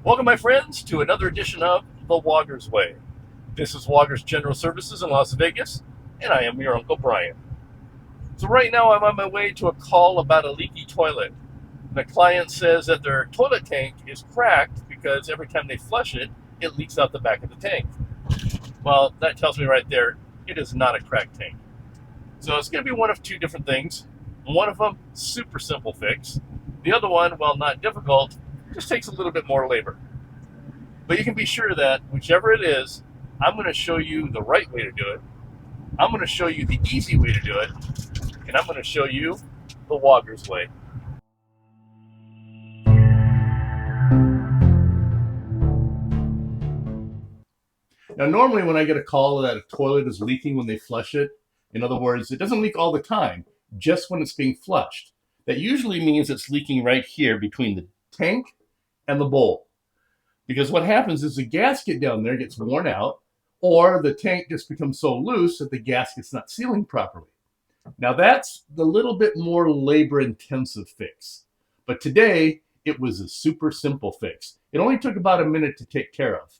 Welcome, my friends, to another edition of The Wogger's Way. This is Wogger's General Services in Las Vegas, and I am your Uncle Brian. So right now I'm on my way to a call about a leaky toilet. The client says that their toilet tank is cracked because every time they flush it, it leaks out the back of the tank. Well, that tells me right there, it is not a cracked tank. So it's going to be one of two different things. One of them, super simple fix. The other one, while not difficult, just takes a little bit more labor. But you can be sure that whichever it is, I'm going to show you the right way to do it. I'm going to show you the easy way to do it. And I'm going to show you the Wogger's way. Now, normally when I get a call that a toilet is leaking when they flush it, in other words, it doesn't leak all the time, just when it's being flushed. That usually means it's leaking right here between the tank and the bowl. Because what happens is the gasket down there gets worn out, or the tank just becomes so loose that the gasket's not sealing properly. Now that's the little bit more labor-intensive fix. But today, it was a super simple fix. It only took about a minute to take care of.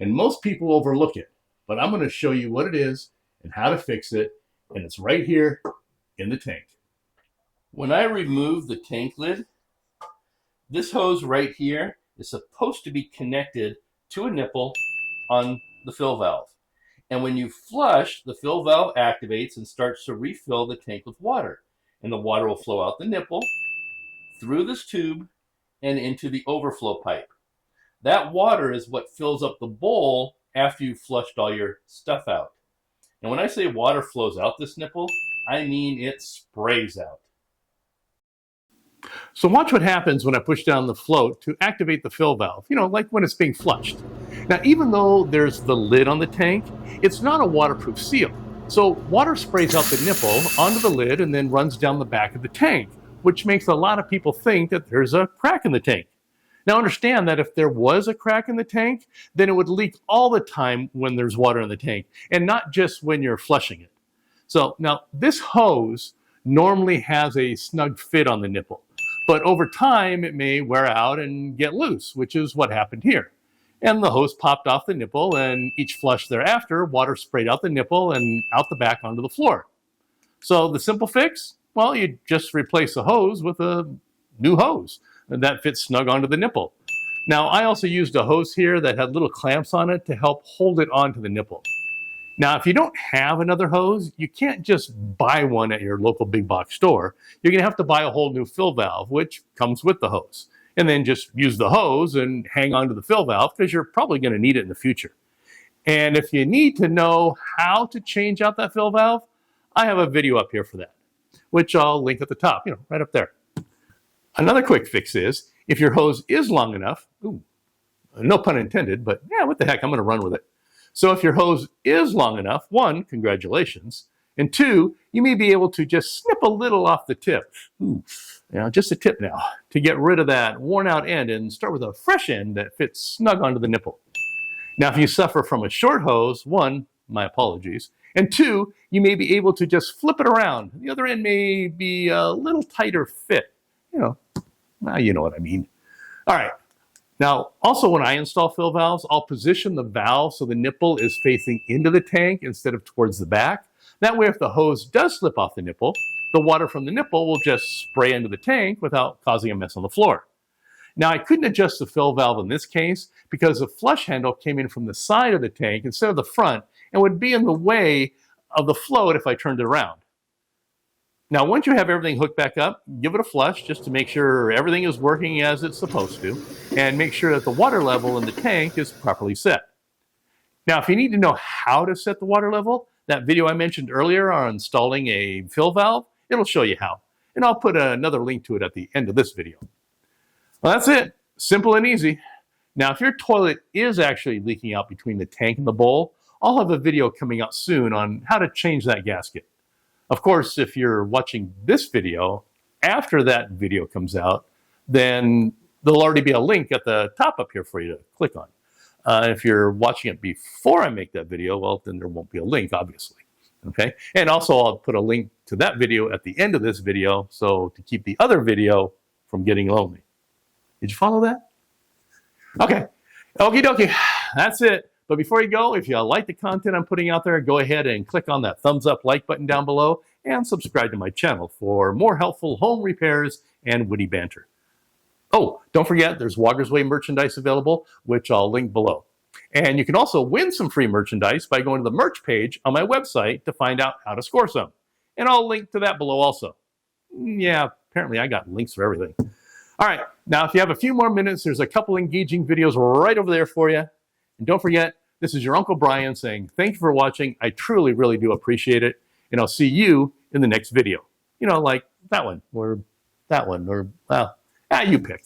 And most people overlook it. But I'm going to show you what it is and how to fix it. And it's right here in the tank. When I remove the tank lid, this hose right here is supposed to be connected to a nipple on the fill valve. And when you flush, the fill valve activates and starts to refill the tank with water. And the water will flow out the nipple, through this tube, and into the overflow pipe. That water is what fills up the bowl after you've flushed all your stuff out. And when I say water flows out this nipple, I mean it sprays out. So watch what happens when I push down the float to activate the fill valve, like when it's being flushed. Now, even though there's the lid on the tank, it's not a waterproof seal. So water sprays out the nipple onto the lid and then runs down the back of the tank, which makes a lot of people think that there's a crack in the tank. Now understand that if there was a crack in the tank, then it would leak all the time when there's water in the tank, and not just when you're flushing it. So now this hose normally has a snug fit on the nipple. But over time, it may wear out and get loose, which is what happened here. And the hose popped off the nipple, and each flush thereafter, water sprayed out the nipple and out the back onto the floor. So the simple fix? Well, you just replace the hose with a new hose, and that fits snug onto the nipple. Now, I also used a hose here that had little clamps on it to help hold it onto the nipple. Now, if you don't have another hose, you can't just buy one at your local big box store. You're going to have to buy a whole new fill valve, which comes with the hose. And then just use the hose and hang on to the fill valve because you're probably going to need it in the future. And if you need to know how to change out that fill valve, I have a video up here for that, which I'll link at the top, right up there. Another quick fix is, if your hose is long enough, no pun intended, but yeah, what the heck, I'm going to run with it. So if your hose is long enough, one, congratulations, and two, you may be able to just snip a little off the tip. Just a tip now, to get rid of that worn out end and start with a fresh end that fits snug onto the nipple. Now, if you suffer from a short hose, one, my apologies, and two, you may be able to just flip it around. The other end may be a little tighter fit. You know what I mean. All right. Now, also when I install fill valves, I'll position the valve so the nipple is facing into the tank instead of towards the back. That way, if the hose does slip off the nipple, the water from the nipple will just spray into the tank without causing a mess on the floor. Now, I couldn't adjust the fill valve in this case because the flush handle came in from the side of the tank instead of the front and would be in the way of the float if I turned it around. Now, once you have everything hooked back up, give it a flush just to make sure everything is working as it's supposed to, and make sure that the water level in the tank is properly set. Now, if you need to know how to set the water level, that video I mentioned earlier on installing a fill valve, it'll show you how. And I'll put another link to it at the end of this video. Well, that's it. Simple and easy. Now, if your toilet is actually leaking out between the tank and the bowl, I'll have a video coming out soon on how to change that gasket. Of course, if you're watching this video after that video comes out, then there'll already be a link at the top up here for you to click on. If you're watching it before I make that video, well, then there won't be a link, obviously. Okay? And also, I'll put a link to that video at the end of this video, so to keep the other video from getting lonely. Did you follow that? Okay, okie dokie, that's it. But before you go, if you like the content I'm putting out there, go ahead and click on that thumbs up like button down below and subscribe to my channel for more helpful home repairs and witty banter. Oh, don't forget, there's Walker's Way merchandise available, which I'll link below. And you can also win some free merchandise by going to the merch page on my website to find out how to score some. And I'll link to that below also. Yeah, apparently I got links for everything. All right, now if you have a few more minutes, there's a couple engaging videos right over there for you. And don't forget, this is your Uncle Brian saying thank you for watching. I truly, really do appreciate it. And I'll see you in the next video. You know, like that one, or that one, or, well, you pick.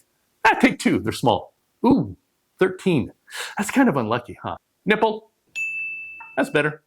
Take two, they're small. Ooh, 13. That's kind of unlucky, huh? Nipple, that's better.